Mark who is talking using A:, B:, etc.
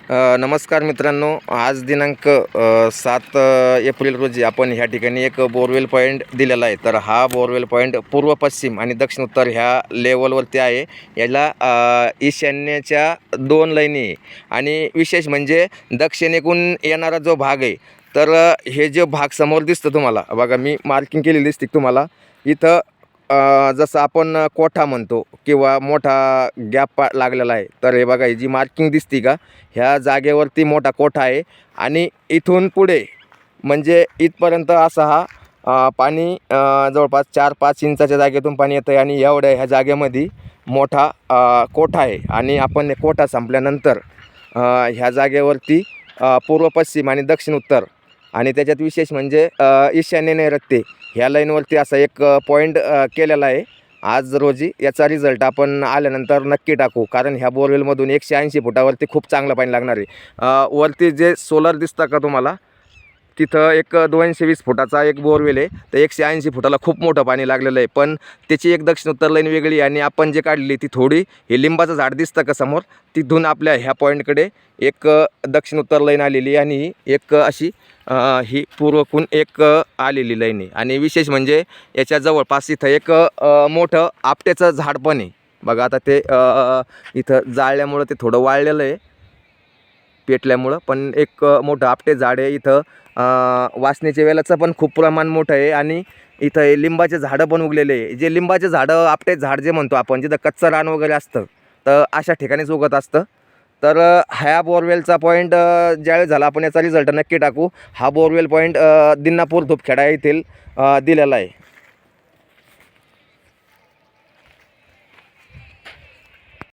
A: नमस्कार मित्रांनो, आज दिनांक 7 एप्रिल रोजी आपण ह्या ठिकाणी एक बोरवेल पॉईंट दिलेला आहे। तर हा बोरवेल पॉईंट पूर्व पश्चिम आणि दक्षिण उत्तर ह्या लेवलवरती आहे। याला ईशान्येच्या 2 लाईनी आहे आणि विशेष म्हणजे दक्षिणेकडून येणारा जो भाग आहे, तर हे जे भाग समोर दिसतं तुम्हाला बघा, मी मार्किंग केलेली दिसते तुम्हाला इथं। जसं आपण कोठा म्हणतो किंवा मोठा गॅप लागलेला आहे, तर हे बघा, ही जी मार्किंग दिसती का, ह्या जागेवरती मोठा कोठा आहे आणि इथून पुढे म्हणजे इथपर्यंत असा हा पाणी जवळपास 4-5 इंचाच्या जागेतून पाणी येतं आहे आणि एवढ्या ह्या जागेमध्ये मोठा कोठा आहे। आणि आपण कोठा संपल्यानंतर ह्या जागेवरती पूर्व पश्चिम आणि दक्षिण उत्तर आणि त्याच्यात विशेष म्हणजे ईशान्य नैऋत्य ह्या लाईनवरती असा एक पॉईंट केलेला आहे आज रोजी। याचा रिझल्ट आपण आल्यानंतर नक्की टाकू, कारण ह्या बोरवेलमधून 180 फुटावरती खूप चांगलं पाणी लागणार आहे। वरती जे सोलर दिसतं का तुम्हाला, तिथं एक 220 फुटाचा एक बोरवेल आहे, तर 180 फुटाला खूप मोठं पाणी लागलेलं आहे। पण त्याची एक दक्षिण उत्तर लाईन वेगळी आणि आपण जे काढली ती थोडी, हे लिंबाचं झाड दिसतं का समोर, तिथून आपल्या ह्या पॉईंटकडे एक दक्षिण उत्तर लाईन आलेली आणि ही एक अशी ही पूर्वकून एक आलेली लाईन आहे। आणि विशेष म्हणजे याच्या जवळपास इथं एक मोठं आपट्याचं झाड पण आहे बघा। आता ते इथं जाळल्यामुळं ते थोडं वाळलेलं आहे पेटल्यामुळं, पण एक मोठं आपटे झाड आहे इथं। वासनेच्या वेलाचं पण खूप प्रमाण मोठं आहे आणि इथं हे लिंबाचे झाडं पण उगलेले आहे। जे लिंबाचे झाडं, आपटे झाड जे म्हणतो आपण, जिथं कच्चं रान वगैरे असतं, तर अशा ठिकाणीच उगत असतं। तर ह्या बोरवेलचा पॉईंट ज्यावेळेस झाला आपण याचा रिझल्ट नक्की टाकू। हा बोरवेल पॉईंट दिनापूर धुपखेडा येथील दिलेला आहे।